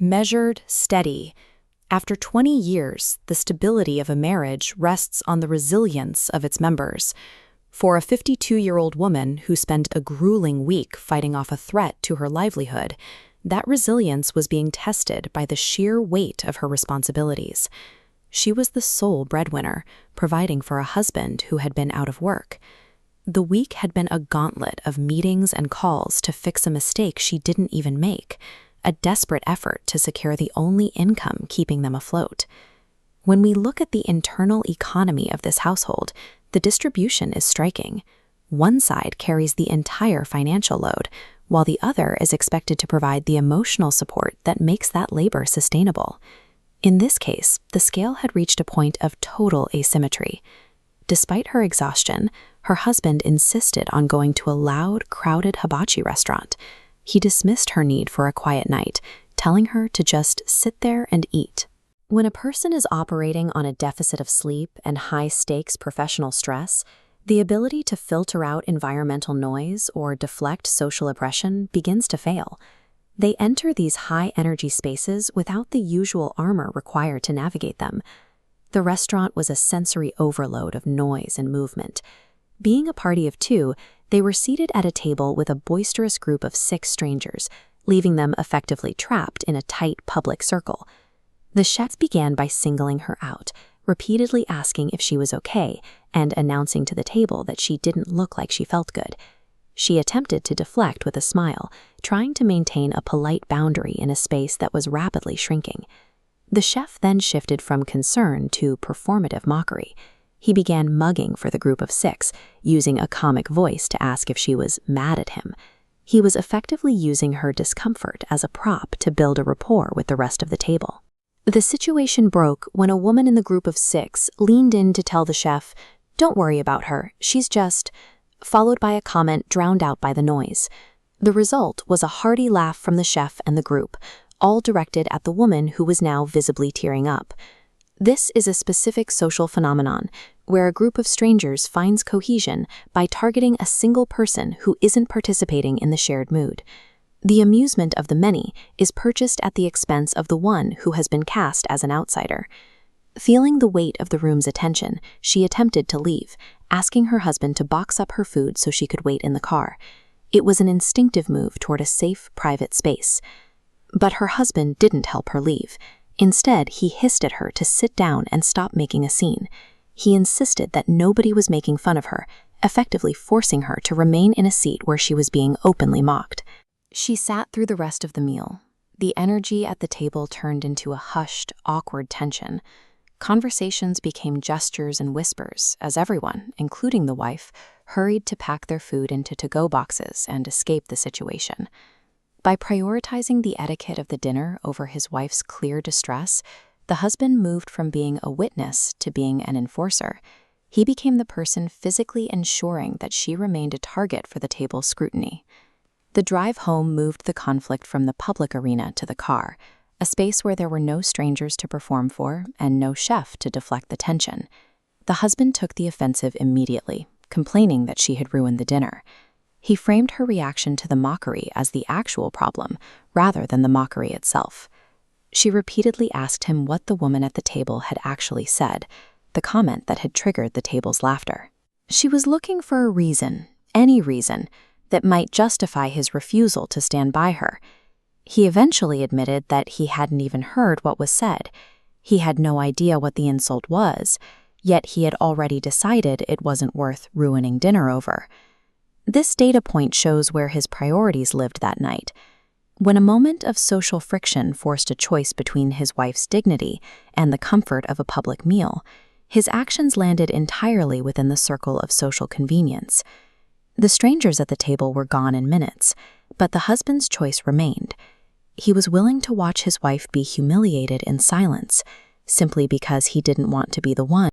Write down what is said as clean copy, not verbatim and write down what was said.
Measured, steady. After 20 years, the stability of a marriage rests on the resilience of its members. For a 52-year-old woman who spent a grueling week fighting off a threat to her livelihood, that resilience was being tested by the sheer weight of her responsibilities. She was the sole breadwinner, providing for a husband who had been out of work. The week had been a gauntlet of meetings and calls to fix a mistake she didn't even make, a desperate effort to secure the only income keeping them afloat. When we look at the internal economy of this household, the distribution is striking. One side carries the entire financial load, while the other is expected to provide the emotional support that makes that labor sustainable. In this case, the scale had reached a point of total asymmetry. Despite her exhaustion, her husband insisted on going to a loud, crowded hibachi restaurant. He dismissed her need for a quiet night, telling her to just sit there and eat. When a person is operating on a deficit of sleep and high-stakes professional stress, the ability to filter out environmental noise or deflect social oppression begins to fail. They enter these high-energy spaces without the usual armor required to navigate them. The restaurant was a sensory overload of noise and movement. Being a party of two, they were seated at a table with a boisterous group of 6 strangers, leaving them effectively trapped in a tight public circle. The chef began by singling her out, repeatedly asking if she was okay, and announcing to the table that she didn't look like she felt good. She attempted to deflect with a smile, trying to maintain a polite boundary in a space that was rapidly shrinking. The chef then shifted from concern to performative mockery. He began mugging for the group of 6, using a comic voice to ask if she was mad at him. He was effectively using her discomfort as a prop to build a rapport with the rest of the table. The situation broke when a woman in the group of 6 leaned in to tell the chef, "Don't worry about her, she's just," followed by a comment drowned out by the noise. The result was a hearty laugh from the chef and the group, all directed at the woman who was now visibly tearing up. This is a specific social phenomenon where a group of strangers finds cohesion by targeting a single person who isn't participating in the shared mood. The amusement of the many is purchased at the expense of the one who has been cast as an outsider. Feeling the weight of the room's attention, she attempted to leave, asking her husband to box up her food so she could wait in the car. It was an instinctive move toward a safe, private space. But her husband didn't help her leave. Instead, he hissed at her to sit down and stop making a scene. He insisted that nobody was making fun of her, effectively forcing her to remain in a seat where she was being openly mocked. She sat through the rest of the meal. The energy at the table turned into a hushed, awkward tension. Conversations became gestures and whispers as everyone, including the wife, hurried to pack their food into to-go boxes and escape the situation. By prioritizing the etiquette of the dinner over his wife's clear distress, the husband moved from being a witness to being an enforcer. He became the person physically ensuring that she remained a target for the table's scrutiny. The drive home moved the conflict from the public arena to the car, a space where there were no strangers to perform for and no chef to deflect the tension. The husband took the offensive immediately, complaining that she had ruined the dinner. He framed her reaction to the mockery as the actual problem, rather than the mockery itself. She repeatedly asked him what the woman at the table had actually said, the comment that had triggered the table's laughter. She was looking for a reason, any reason, that might justify his refusal to stand by her. He eventually admitted that he hadn't even heard what was said. He had no idea what the insult was, yet he had already decided it wasn't worth ruining dinner over. This data point shows where his priorities lived that night. When a moment of social friction forced a choice between his wife's dignity and the comfort of a public meal, his actions landed entirely within the circle of social convenience. The strangers at the table were gone in minutes, but the husband's choice remained. He was willing to watch his wife be humiliated in silence, simply because he didn't want to be the one